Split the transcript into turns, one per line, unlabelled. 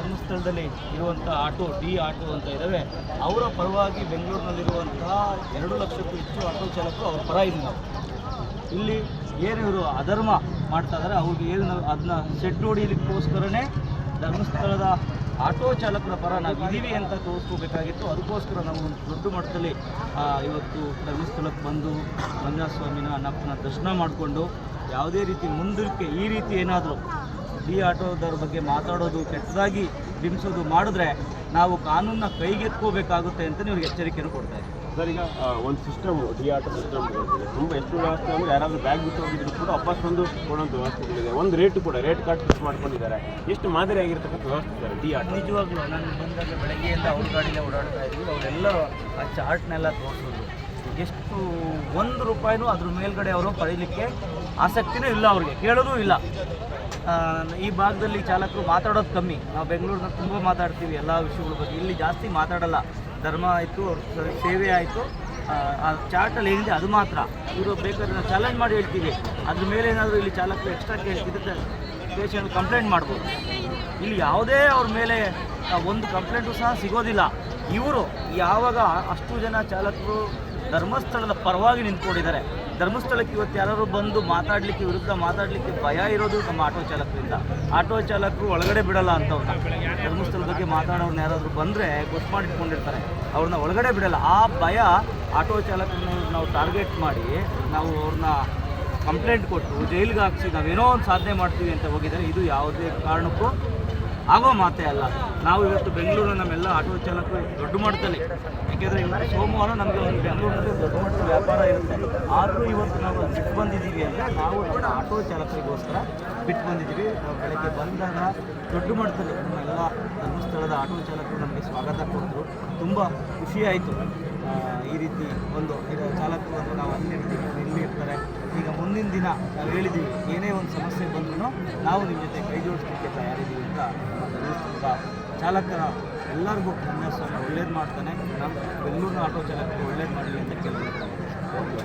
ಧರ್ಮಸ್ಥಳದಲ್ಲಿ ಇರುವಂಥ auto auto ಅಂತ ಇದ್ದಾವೆ, ಅವರ ಪರವಾಗಿ ಬೆಂಗಳೂರಿನಲ್ಲಿರುವಂತಹ 2 ಲಕ್ಷಕ್ಕೂ ಹೆಚ್ಚು ಆಟೋ ಚಾಲಕರು ಅವ್ರ ಪರ ಇದ್ದೀವಿ ನಾವು. ಇಲ್ಲಿ ಏನು ಇವರು ಅಧರ್ಮ ಮಾಡ್ತಾ ಇದ್ದಾರೆ, ಅವ್ರಿಗೆ ಏನು ಅದನ್ನ ಸೆಟ್ ಹೊಡಿಲಿಕ್ಕೋಸ್ಕರನೇ ಧರ್ಮಸ್ಥಳದ ಆಟೋ ಚಾಲಕರ ಪರ ನಾವು ಇದ್ದೀವಿ ಅಂತ ತೋರಿಸ್ಕೋಬೇಕಾಗಿತ್ತು. ಅದಕ್ಕೋಸ್ಕರ ನಾವು ಒಂದು ದೊಡ್ಡ ಮಟ್ಟದಲ್ಲಿ ಇವತ್ತು ಧರ್ಮಸ್ಥಳಕ್ಕೆ ಬಂದು ಮಂಜುನಾಥ ಸ್ವಾಮಿನ ಅಣ್ಣಪ್ಪನ ದರ್ಶನ ಮಾಡಿಕೊಂಡು ಯಾವುದೇ ರೀತಿ ಮುಂದಕ್ಕೆ ಈ ರೀತಿ ಏನಾದರೂ ಆಟೋದವ್ರ ಬಗ್ಗೆ ಮಾತಾಡೋದು, ಕೆಟ್ಟದಾಗಿ ಬಿಂಬಿಸೋದು ಮಾಡಿದ್ರೆ ನಾವು ಕಾನೂನನ್ನ ಕೈಗೆತ್ಕೋಬೇಕಾಗುತ್ತೆ ಅಂತ ಇವ್ರಿಗೆ ಎಚ್ಚರಿಕೆಯನ್ನು ಕೊಡ್ತಾ ಇದ್ದೀವಿ.
ಸರ್, ಈಗ ಒಂದು ಸಿಸ್ಟಮ್ ಆಟೋ ಸಿಸ್ಟಮ್ ತುಂಬ ಎಷ್ಟು ವ್ಯವಸ್ಥೆ ಅಂದರೆ ಯಾರಾದರೂ ಬ್ಯಾಗ್ ಬಿಟ್ಟು ಹೋಗಿದ್ರು ಕೂಡ ವಾಪಸ್ ಬಂದು ಕೊಡೋಂಥ ವ್ಯವಸ್ಥೆಗಳಿದೆ. ಒಂದು ರೇಟ್ ಕೂಡ ರೇಟ್ ಕಾರ್ಡ್ ಫಿಕ್ಸ್ ಮಾಡ್ಕೊಂಡಿದ್ದಾರೆ. ಎಷ್ಟು ಮಾದರಿಯಾಗಿರ್ತಕ್ಕಂಥ ವ್ಯವಸ್ಥೆ ಸರ್ ಆಟೋ.
ನಿಜವಾಗ್ಲೂ ನಾನು ಬಂದಾಗ ಬೆಳಗ್ಗೆಯಿಂದ ಅವ್ರ ಗಾಡಿಯಲ್ಲೇ ಓಡಾಡ್ತಾ ಇದ್ವಿ. ಅವರೆಲ್ಲರೂ ಆ ಚಾರ್ಟ್ನೆಲ್ಲ ತೋರಿಸೋದು, ಎಷ್ಟು ₹1 ಅದ್ರ ಮೇಲ್ಗಡೆ ಅವರು ಪಡೀಲಿಕ್ಕೆ ಆಸಕ್ತಿನೂ ಇಲ್ಲ, ಅವ್ರಿಗೆ ಕೇಳೋದೂ ಇಲ್ಲ. ಈ ಭಾಗದಲ್ಲಿ ಚಾಲಕರು ಮಾತಾಡೋದು ಕಮ್ಮಿ. ನಾವು ಬೆಂಗಳೂರಿನ ತುಂಬ ಮಾತಾಡ್ತೀವಿ ಎಲ್ಲ ವಿಷಯಗಳ ಬಗ್ಗೆ, ಇಲ್ಲಿ ಜಾಸ್ತಿ ಮಾತಾಡಲ್ಲ. ಧರ್ಮ ಆಯಿತು, ಅವ್ರ ಸೇವೆ ಆಯಿತು, ಆ ಚಾರ್ಟಲ್ಲಿ ಏನಿದೆ ಅದು ಮಾತ್ರ. ಇವರು ಬೇಕಾದ್ರೆ ನಾವು ಚಾಲೆಂಜ್ ಮಾಡಿ ಹೇಳ್ತೀವಿ, ಅದ್ರ ಮೇಲೆ ಏನಾದರೂ ಇಲ್ಲಿ ಚಾಲಕರು ಎಕ್ಸ್ಟ್ರಾ ಕೇಳ್ತಿದ್ರೆ ಸ್ಟೇಷನ್ ಕಂಪ್ಲೇಂಟ್ ಮಾಡ್ಬೋದು. ಇಲ್ಲಿ ಯಾವುದೇ ಅವ್ರ ಮೇಲೆ ಒಂದು ಕಂಪ್ಲೇಂಟು ಸಹ ಸಿಗೋದಿಲ್ಲ. ಇವರು ಯಾವಾಗ ಅಷ್ಟು ಜನ ಚಾಲಕರು ಧರ್ಮಸ್ಥಳದ ಪರವಾಗಿ ನಿಂತ್ಕೊಂಡಿದ್ದಾರೆ. ಧರ್ಮಸ್ಥಳಕ್ಕೆ ಇವತ್ತು ಯಾರು ಬಂದು ಮಾತಾಡಲಿಕ್ಕೆ, ವಿರುದ್ಧ ಮಾತಾಡಲಿಕ್ಕೆ ಭಯ ಇರೋದು ನಮ್ಮ ಆಟೋ ಚಾಲಕರಿಂದ. ಆಟೋ ಚಾಲಕರು ಒಳಗಡೆ ಬಿಡಲ್ಲ ಅಂತವ್ರನ್ನ. ಧರ್ಮಸ್ಥಳದ ಬಗ್ಗೆ ಮಾತಾಡೋರ್ನ ಯಾರಾದರೂ ಬಂದರೆ ಗೊತ್ತು ಮಾಡಿಟ್ಕೊಂಡಿರ್ತಾರೆ, ಅವ್ರನ್ನ ಒಳಗಡೆ ಬಿಡಲ್ಲ. ಆ ಭಯ ಆಟೋ ಚಾಲಕರನ್ನ ನಾವು ಟಾರ್ಗೆಟ್ ಮಾಡಿ ನಾವು ಅವ್ರನ್ನ ಕಂಪ್ಲೇಂಟ್ ಕೊಟ್ಟು ಜೈಲಿಗೆ ಹಾಕಿಸಿ ನಾವೇನೋ ಒಂದು ಸಾಧನೆ ಮಾಡ್ತೀವಿ ಅಂತ ಹೋಗಿದ್ದಾರೆ. ಇದು ಯಾವುದೇ ಕಾರಣಕ್ಕೂ ಆಗೋ ಮಾತೇ ಅಲ್ಲ. ನಾವು ಇವತ್ತು ಬೆಂಗಳೂರಿನ ನಮ್ಮೆಲ್ಲ ಆಟೋ ಚಾಲಕರು ದೊಡ್ಡ ಮಟ್ಟದಲ್ಲಿ, ಯಾಕೆಂದರೆ ಇವತ್ತು ಸೋಮವಾರ ನಮಗೆ ಒಂದು ಬೆಂಗಳೂರಿನಲ್ಲಿ ದೊಡ್ಡ ಮಟ್ಟದ ವ್ಯಾಪಾರ ಇರುತ್ತೆ. ಆದರೂ ಇವತ್ತು ನಾವು ಬಿಟ್ಟು ಬಂದಿದ್ದೀವಿ ಅಂದರೆ ನಾವು ನಮ್ಮ ಆಟೋ ಚಾಲಕರಿಗೋಸ್ಕರ ಬಿಟ್ಟು ಬಂದಿದ್ದೀವಿ. ನಾವು ಬೆಳಗ್ಗೆ ಬಂದಾಗ ದೊಡ್ಡ ಮಟ್ಟದಲ್ಲಿ ನಮ್ಮೆಲ್ಲ ಧರ್ಮಸ್ಥಳದ ಆಟೋ ಚಾಲಕರು ನಮಗೆ ಸ್ವಾಗತ ಕೊಟ್ಟರು. ತುಂಬ ಖುಷಿಯಾಯಿತು. ಈ ರೀತಿ ಒಂದು ಚಾಲಕರು ಅಂದರೆ ನಾವು ಇಲ್ಲಿ ಇರ್ತಾರೆ. ಈಗ ಮುಂದಿನ ದಿನ ನಾವು ಹೇಳಿದ್ದೀವಿ, ಏನೇ ಒಂದು ಸಮಸ್ಯೆ ಬಂದರೂ ನಾವು ನಿಮ್ಮ ಜೊತೆ ಕೈ ಜೋಡಿಸಲಿಕ್ಕೆ ತಯಾರಿದ್ದೀವಿ ಅಂತ ಧರ್ಮಸ್ಥಳದ ಚಾಲಕರ ಎಲ್ಲರಿಗೂ ಮಂಜುನಾಥ ಸ್ವಾಮಿ ಒಳ್ಳೇದು ಮಾಡ್ತಾನೆ. ನಮ್ಮ ಬೆಂಗಳೂರಿನ ಆಟೋ ಚಾಲಕರು ಒಳ್ಳೇದು ಮಾಡಲಿ ಅಂತ ಕೇಳ್ಕೊಳ್ತಾರೆ.